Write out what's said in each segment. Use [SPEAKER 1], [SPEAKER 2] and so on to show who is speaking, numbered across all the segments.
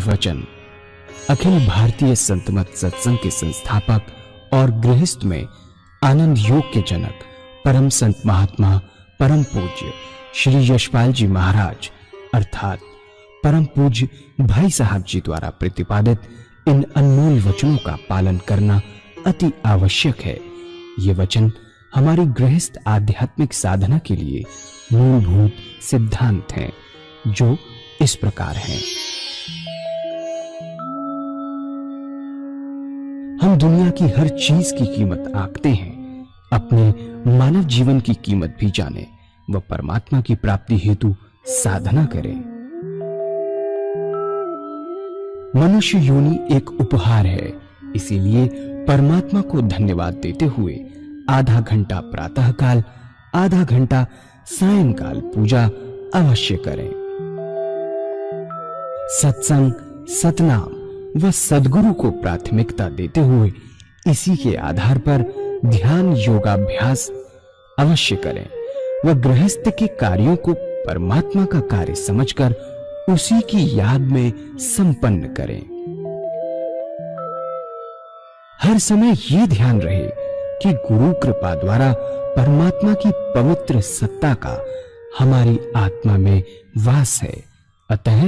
[SPEAKER 1] वचन। अखिल भारतीय संतमत सत्संग के संस्थापक और गृहस्थ में आनंद योग के जनक परम संत महात्मा परम पूज्य श्री यशपाल जी महाराज अर्थात परम पूज्य भाई साहब जी द्वारा प्रतिपादित इन अनमोल वचनों का पालन करना अति आवश्यक है। ये वचन हमारी गृहस्थ आध्यात्मिक साधना के लिए मूलभूत सिद्धांत हैं, जो इस प्रकार हैं। हम दुनिया की हर चीज की कीमत आंकते हैं, अपने मानव जीवन की कीमत भी जाने व परमात्मा की प्राप्ति हेतु साधना करें। मनुष्य योनि एक उपहार है, इसीलिए परमात्मा को धन्यवाद देते हुए आधा घंटा प्रातःकाल, आधा घंटा सायंकाल पूजा अवश्य करें। सत्संग, सतनाम व सद्गुरु को प्राथमिकता देते हुए इसी के आधार पर ध्यान योगाभ्यास अवश्य करें व गृहस्थ के कार्यों को परमात्मा का कार्य समझकर उसी की याद में संपन्न करें। हर समय ये ध्यान रहे कि गुरु कृपा द्वारा परमात्मा की पवित्र सत्ता का हमारी आत्मा में वास है, अतः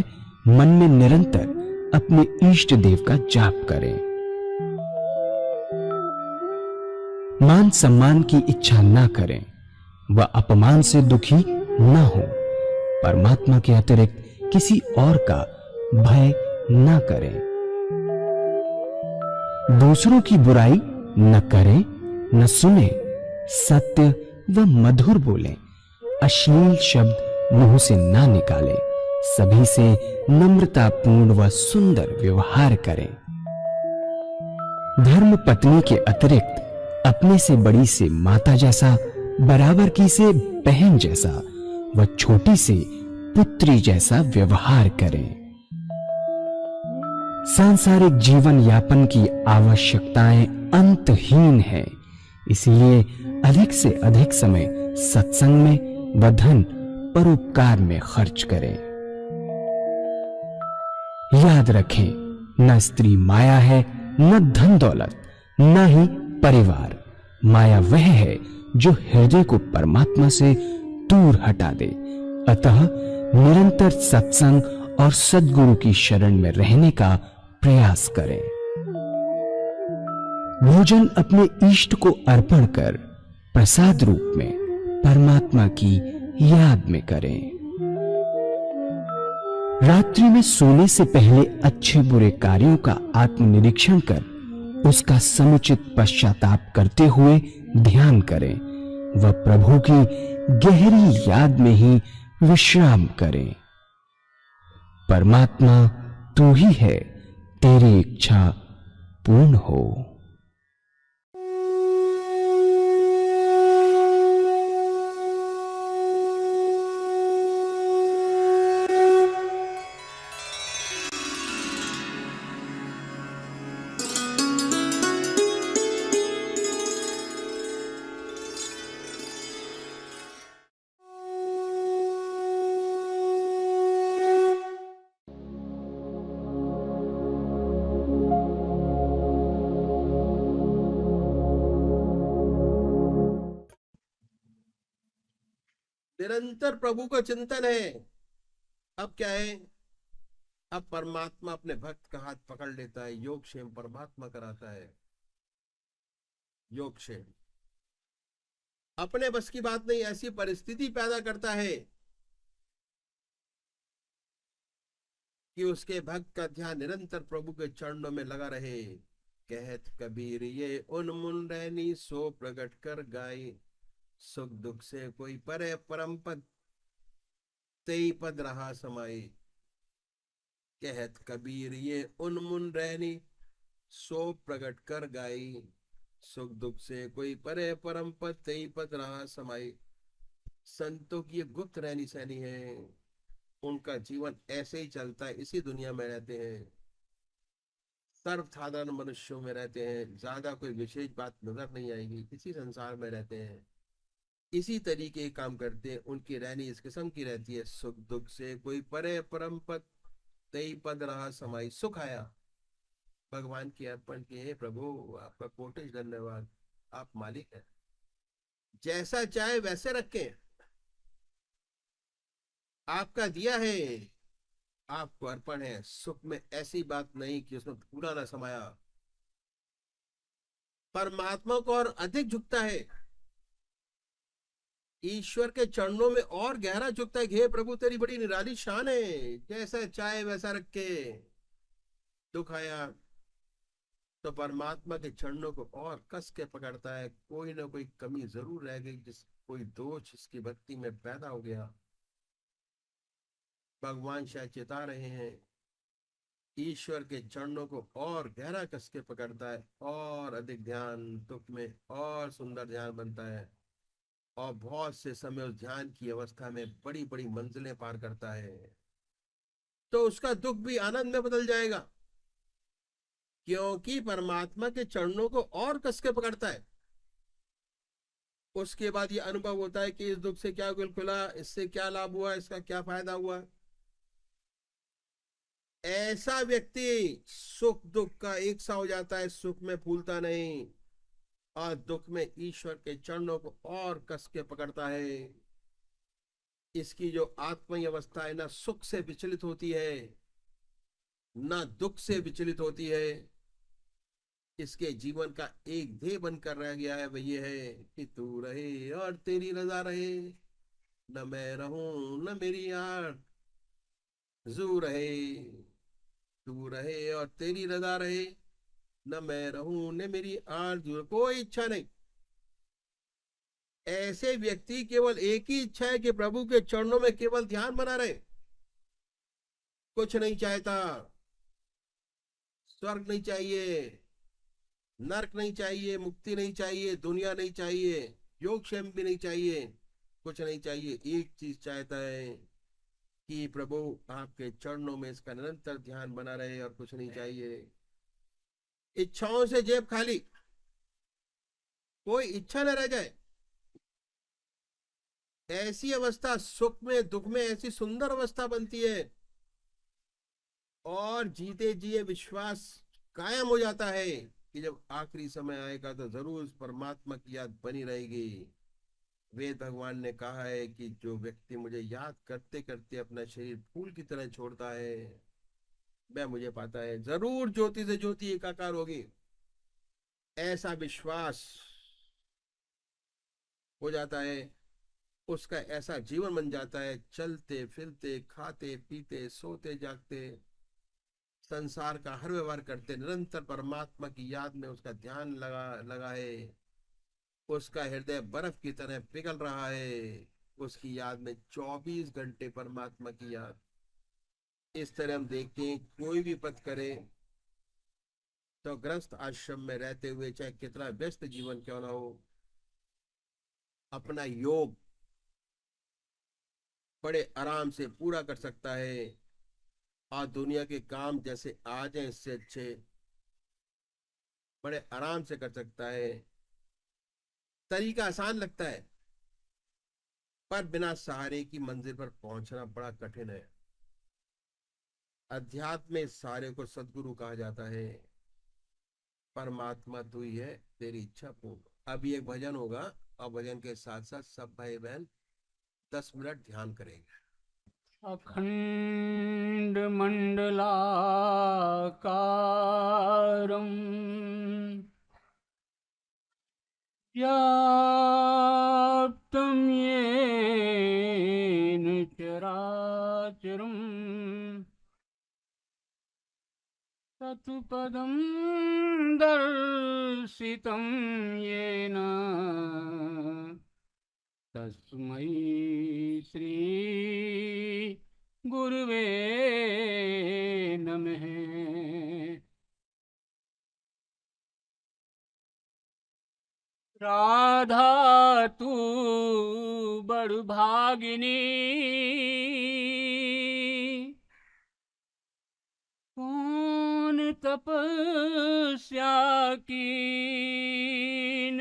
[SPEAKER 1] मन में निरंतर अपने इष्ट देव का जाप करें। मान सम्मान की इच्छा न करें व अपमान से दुखी न हो। परमात्मा के अतिरिक्त किसी और का भय न करें। दूसरों की बुराई न करें, न सुने, सत्य व मधुर बोलें, अश्लील शब्द मुंह से ना निकालें, सभी से नम्रतापूर्ण व सुंदर व्यवहार करें। धर्म पत्नी के अतिरिक्त अपने से बड़ी से माता जैसा, बराबर की से बहन जैसा व छोटी से पुत्री जैसा व्यवहार करें। सांसारिक जीवन यापन की आवश्यकताएं अंतहीन है, इसलिए अधिक से अधिक समय सत्संग में व धन परोपकार में खर्च करें। याद रखें, न स्त्री माया है, न धन दौलत, न ही परिवार। माया वह है जो हृदय को परमात्मा से दूर हटा दे। अतः निरंतर सत्संग और सद्गुरु की शरण में रहने का प्रयास करें। भोजन अपने इष्ट को अर्पण कर प्रसाद रूप में परमात्मा की याद में करें। रात्रि में सोने से पहले अच्छे बुरे कार्यों का आत्मनिरीक्षण कर उसका समुचित पश्चाताप करते हुए ध्यान करें व प्रभु की गहरी याद में ही विश्राम करें। परमात्मा तू ही है, तेरी इच्छा पूर्ण हो।
[SPEAKER 2] निरंतर प्रभु का चिंतन है। अब क्या है, अब परमात्मा अपने भक्त का हाथ पकड़ लेता है, योगक्षेम परमात्मा कराता है। योगक्षेम अपने बस की बात नहीं, ऐसी परिस्थिति पैदा करता है कि उसके भक्त का ध्यान निरंतर प्रभु के चरणों में लगा रहे। कहत कबीर ये उन्मुन रहनी, सो प्रगट कर गाय, सुख दुख से कोई परे परम पद, तेई पद रहा समाई। कहत कबीर ये उन्मुन रहनी, सो प्रगट कर गाई, सुख दुख से कोई परे परम पद, तेई पद रहा समाई। संतों की ये गुप्त रहनी सहनी है, उनका जीवन ऐसे ही चलता है, इसी दुनिया में रहते हैं, सर्वसाधारण मनुष्यों में रहते हैं, ज्यादा कोई विशेष बात नजर नहीं आएगी, इसी संसार में रहते हैं, इसी तरीके के काम करते हैं। उनकी रहनी इस किस्म की रहती है, सुख दुख से कोई परे परम पद, तेई पद रहा समाई सुख आया। भगवान की अर्पण किए, "हे प्रभु आपका कोटि धन्यवाद, आप मालिक हैं, जैसा चाहे वैसे रखें, आपका दिया है, आपको अर्पण है। सुख में ऐसी बात नहीं कि उसमें पूरा ना समाया। परमात्मा को और अधिक झुकता है, ईश्वर के चरणों में और गहरा झुकता है कि हे प्रभु तेरी बड़ी निराली शान है, जैसा चाहे वैसा रखे। दुख आया तो परमात्मा के चरणों को और कस के पकड़ता है, कोई ना कोई कमी जरूर रह गई, जिस कोई दोष इसकी भक्ति में पैदा हो गया। भगवान शायद चेता रहे हैं, ईश्वर के चरणों को और गहरा कस के पकड़ता है, और अधिक ध्यान दुख में और सुंदर ध्यान बनता है, और बहुत से समय उस ध्यान की अवस्था में बड़ी बड़ी मंजिलें पार करता है। तो उसका दुख भी आनंद में बदल जाएगा, क्योंकि परमात्मा के चरणों को और कस के पकड़ता है। उसके बाद ये अनुभव होता है कि इस दुख से क्या गुल खुला, इससे क्या लाभ हुआ, इसका क्या फायदा हुआ। ऐसा व्यक्ति सुख दुख का एक सा हो जाता है, सुख में फूलता नहीं, और दुख में ईश्वर के चरणों को और कस के पकड़ता है। इसकी जो आत्मीय अवस्था है, ना सुख से विचलित होती है, ना दुख से विचलित होती है। इसके जीवन का एक ध्येय बनकर रह गया है, वह ये है कि तू रहे और तेरी रजा रहे, न मैं रहूं न मेरी आरज़ू रहे। तू रहे और तेरी रजा रहे, न मैं रहूं न मेरी आरज़ू, कोई इच्छा नहीं। ऐसे व्यक्ति केवल एक ही इच्छा है कि प्रभु के चरणों में केवल ध्यान बना रहे, कुछ नहीं चाहता। स्वर्ग नहीं चाहिए, नरक नहीं चाहिए, मुक्ति नहीं चाहिए, दुनिया नहीं चाहिए, योगक्षेम भी नहीं चाहिए, कुछ नहीं चाहिए। एक चीज चाहता है कि प्रभु आपके चरणों में इसका निरंतर ध्यान बना रहे, और कुछ नहीं चाहिए। इच्छाओं से जेब खाली, कोई इच्छा न रह जाए। ऐसी अवस्था सुख में दुख में ऐसी सुंदर अवस्था बनती है, और जीते जी विश्वास कायम हो जाता है कि जब आखिरी समय आएगा तो जरूर उस परमात्मा की याद बनी रहेगी। वेद भगवान ने कहा है कि जो व्यक्ति मुझे याद करते करते अपना शरीर फूल की तरह छोड़ता है, वह मुझे पाता है, जरूर ज्योति से ज्योति एकाकार होगी। ऐसा विश्वास हो जाता है, उसका ऐसा जीवन बन जाता है, चलते फिरते खाते पीते सोते जागते संसार का हर व्यवहार करते निरंतर परमात्मा की याद में उसका ध्यान लगा है। उसका हृदय बर्फ की तरह पिघल रहा है, उसकी याद में 24 घंटे परमात्मा की याद। इस तरह हम देखें, कोई भी पथ करे तो गृहस्थ आश्रम में रहते हुए चाहे कितना व्यस्त जीवन क्यों ना हो, अपना योग बड़े आराम से पूरा कर सकता है, और दुनिया के काम जैसे आ जाए इससे अच्छे बड़े आराम से कर सकता है। तरीका आसान लगता है, पर बिना सहारे की मंजिल पर पहुंचना बड़ा कठिन है। अध्यात्म में सहारे को सदगुरु कहा जाता है। परमात्मा तू ही है, तेरी इच्छा पूर्ण। अभी एक भजन होगा, और भजन के साथ साथ सब भाई बहन 10 मिनट ध्यान करेंगे।
[SPEAKER 3] अखंड मंडलाकारं व्याप्तं येन चराचरं तत्पदं दर्शितं येन तस्मै श्री गुरुवे नमः। राधा तू बड़ भागिनी, कौन तपस्या कीन,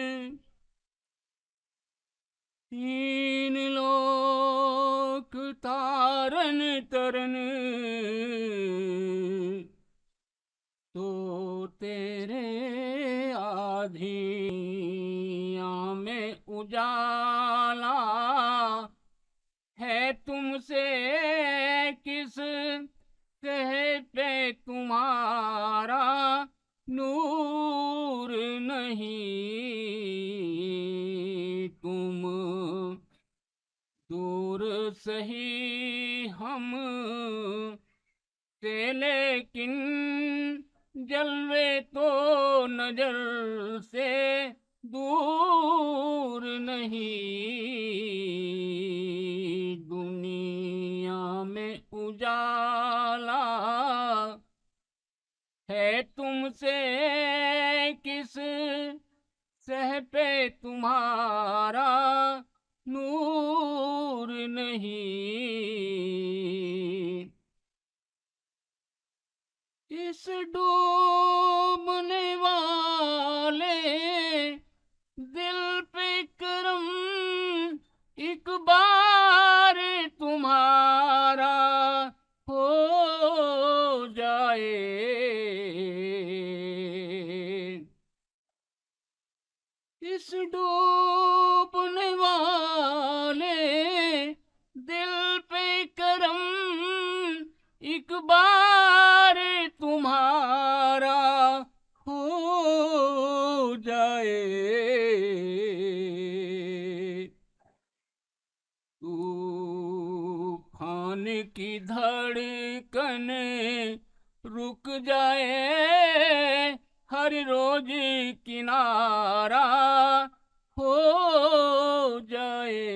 [SPEAKER 3] तीन लोक तारन तरन तो तेरे आधियाँ में उजाला है तुमसे किस कह पे तुम्हारा नूर नहीं। तुम दूर सही हम से लेकिन जलवे तो नजर से दूर नहीं। दुनिया में उजाला है तुमसे किस सह पे तुम्हारा नूर नहीं। इस डूबने वाले दिल पे करम एक बार तुम्हारा हो जाए। इस डूबने वाले दिल पे करम एक बार तुम्हारा हो जाए। तूफान की धड़कन रुक जाए हर रोज किनारा हो जाए।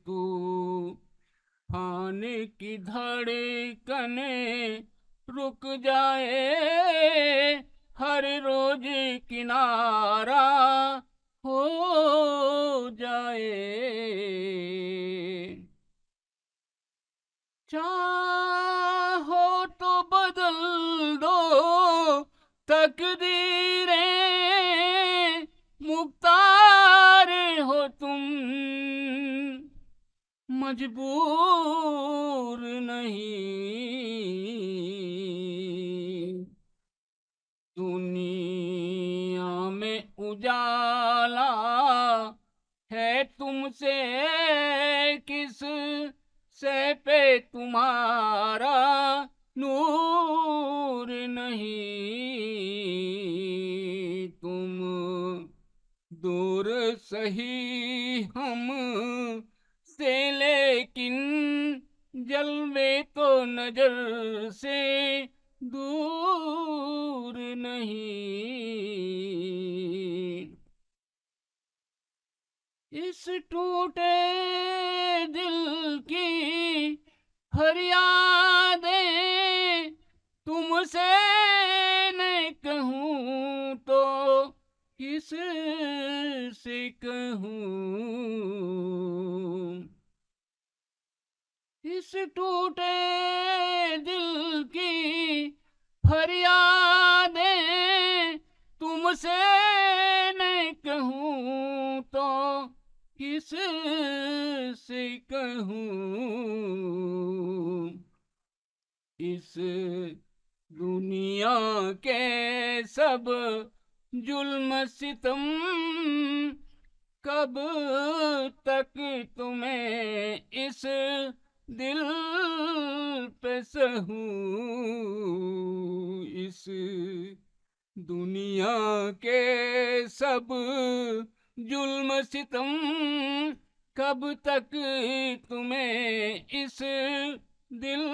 [SPEAKER 3] तूफान की धड़कन रुक जाए हर रोज किनारा हो जाए। चाहो तो बदल दो तकदीरें, मुख्तार हो तुम मजबूर नहीं। दुनिया में उजाला है तुमसे किस से पे तुम्हारा नूर नहीं। तुम दूर सही हम से लेकिन जलवे तो नजर से दूर नहीं। इस टूटे दिल की फरियादें तुमसे न कहूँ तो किस से कहूँ। इस टूटे दिल की फरियादें तुमसे न कहूँ तो किस से कहूँ। इस दुनिया के सब जुल्म सितम कब तक तुम्हें इस दिल पे सहूँ। इस दुनिया के सब जुल्म सितम कब तक तुम्हें इस दिल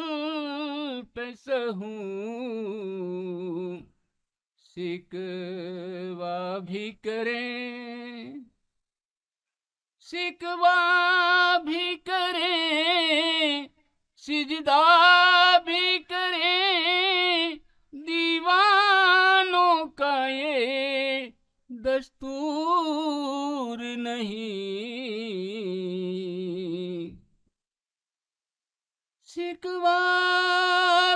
[SPEAKER 3] पे सहूँ। शिकवा भी करें, शिकवा भी करें, सिजदा भी करें, दीवानों का ये दस्तूर नहीं। शिकवा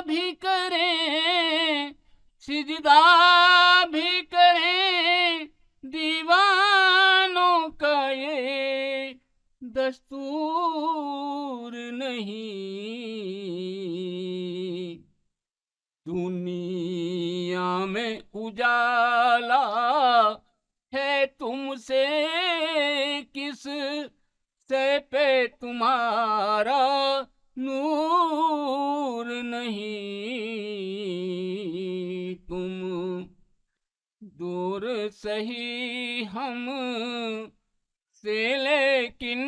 [SPEAKER 3] भी करें, सिजदा भी करें, दीवानों का ये दस्तूर नहीं। दुनिया में उजाला है तुमसे, किस से पे तुम्हारा नूर नहीं। तुम दूर सही हम से, लेकिन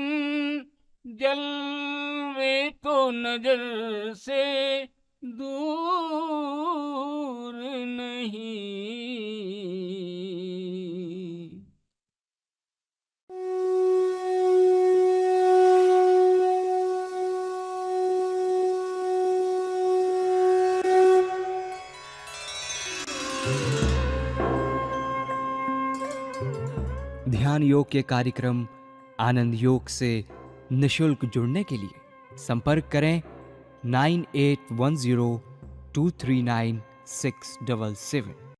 [SPEAKER 3] जलवे तो नजर से दूर नहीं।
[SPEAKER 1] ध्यान योग के कार्यक्रम आनंद योग से निशुल्क जुड़ने के लिए संपर्क करें 9810239677।